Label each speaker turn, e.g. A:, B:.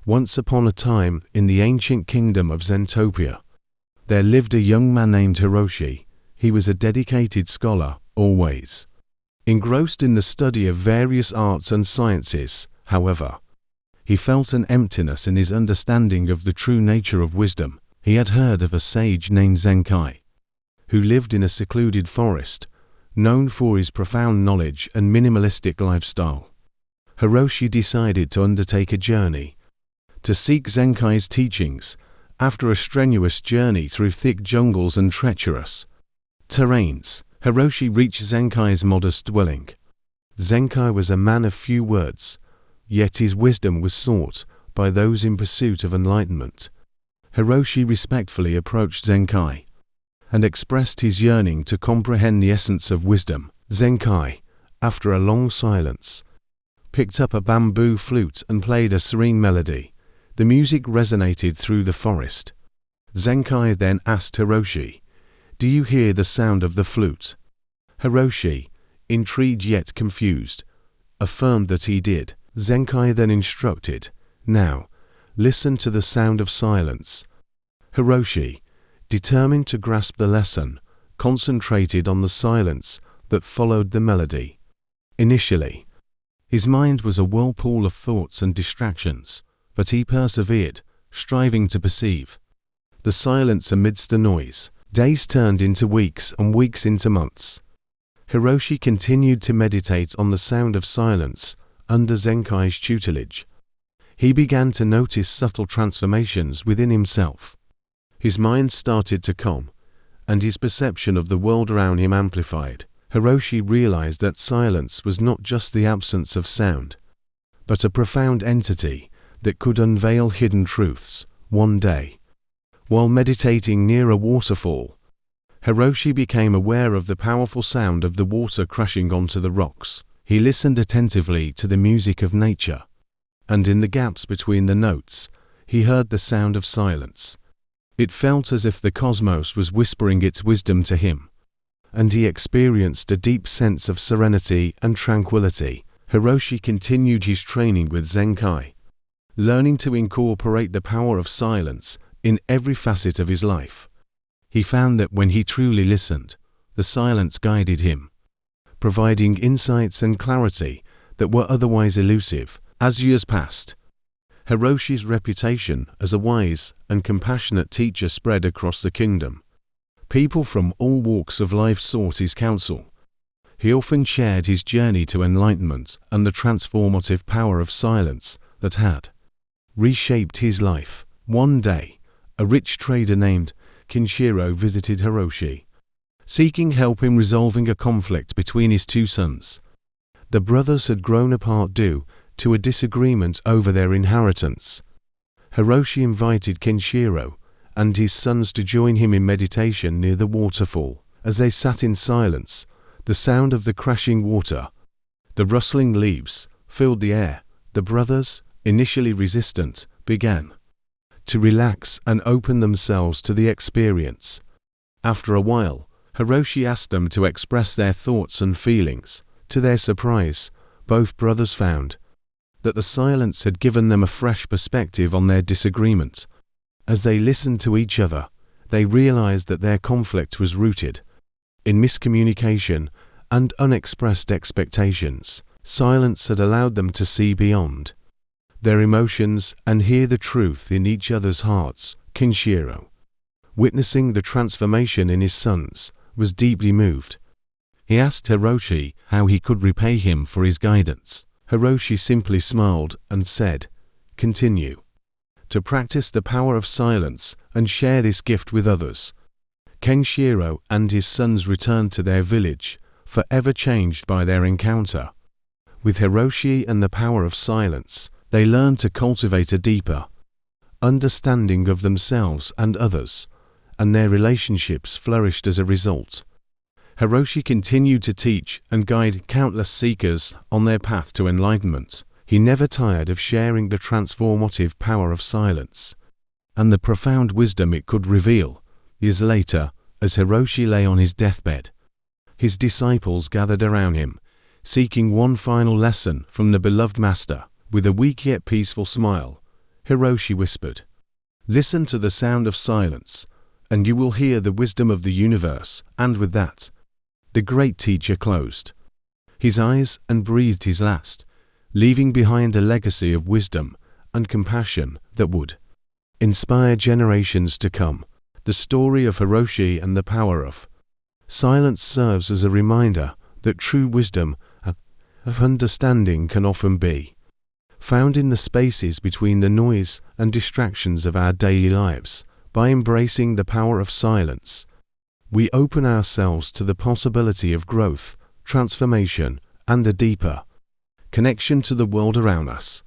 A: Once upon a time, in the ancient kingdom of Zentopia, there lived a young man named Hiroshi. He was a dedicated scholar, always engrossed in the study of various arts and sciences. However, he felt an emptiness in his understanding of the true nature of wisdom. He had heard of a sage named Zenkai, who lived in a secluded forest, known for his profound knowledge and minimalistic lifestyle. Hiroshi decided to undertake a journey to seek Zenkai's teachings. After a strenuous journey through thick jungles and treacherous terrains, Hiroshi reached Zenkai's modest dwelling. Zenkai was a man of few words, yet his wisdom was sought by those in pursuit of enlightenment. Hiroshi respectfully approached Zenkai and expressed his yearning to comprehend the essence of wisdom. Zenkai, after a long silence, picked up a bamboo flute and played a serene melody. The music resonated through the forest. Zenkai then asked Hiroshi, "Do you hear the sound of the flute?" Hiroshi, intrigued yet confused, affirmed that he did. Zenkai then instructed, "Now, listen to the sound of silence." Hiroshi, determined to grasp the lesson, concentrated on the silence that followed the melody. Initially, his mind was a whirlpool of thoughts and distractions, but he persevered, striving to perceive the silence amidst the noise. Days turned into weeks and weeks into months. Hiroshi continued to meditate on the sound of silence under Zenkai's tutelage. He began to notice subtle transformations within himself. His mind started to calm, and his perception of the world around him amplified. Hiroshi realized that silence was not just the absence of sound, but a profound entity that could unveil hidden truths. One day, while meditating near a waterfall, Hiroshi became aware of the powerful sound of the water crashing onto the rocks. He listened attentively to the music of nature, and in the gaps between the notes, he heard the sound of silence. It felt as if the cosmos was whispering its wisdom to him, and he experienced a deep sense of serenity and tranquility. Hiroshi continued his training with Zenkai, learning to incorporate the power of silence in every facet of his life. He found that when he truly listened, the silence guided him, providing insights and clarity that were otherwise elusive. As years passed, Hiroshi's reputation as a wise and compassionate teacher spread across the kingdom. People from all walks of life sought his counsel. He often shared his journey to enlightenment and the transformative power of silence that had reshaped his life. One day, a rich trader named Kinshiro visited Hiroshi, seeking help in resolving a conflict between his two sons. The brothers had grown apart due to a disagreement over their inheritance. Hiroshi invited Kinshiro and his sons to join him in meditation near the waterfall. As they sat in silence, the sound of the crashing water, the rustling leaves, filled the air. The brothers, initially resistant, began to relax and open themselves to the experience. After a while, Hiroshi asked them to express their thoughts and feelings. To their surprise, both brothers found that the silence had given them a fresh perspective on their disagreement. As they listened to each other, they realized that their conflict was rooted in miscommunication and unexpressed expectations. Silence had allowed them to see beyond their emotions and hear the truth in each other's hearts. Kinshiro, witnessing the transformation in his sons, was deeply moved. He asked Hiroshi how he could repay him for his guidance. Hiroshi simply smiled and said, "Continue to practice the power of silence and share this gift with others." Kenshiro and his sons returned to their village, forever changed by their encounter with Hiroshi and the power of silence. They learned to cultivate a deeper understanding of themselves and others, and their relationships flourished as a result. Hiroshi continued to teach and guide countless seekers on their path to enlightenment. He never tired of sharing the transformative power of silence and the profound wisdom it could reveal. Years later, as Hiroshi lay on his deathbed, his disciples gathered around him, seeking one final lesson from the beloved master. With a weak yet peaceful smile, Hiroshi whispered. Listen to the sound of silence, and you will hear the wisdom of the universe. And with that, the great teacher closed his eyes and breathed his last, leaving behind a legacy of wisdom and compassion that would inspire generations to come. The story of Hiroshi and the power of silence serves as a reminder that true wisdom of understanding can often be found in the spaces between the noise and distractions of our daily lives. By embracing the power of silence, we open ourselves to the possibility of growth, transformation, and a deeper connection to the world around us.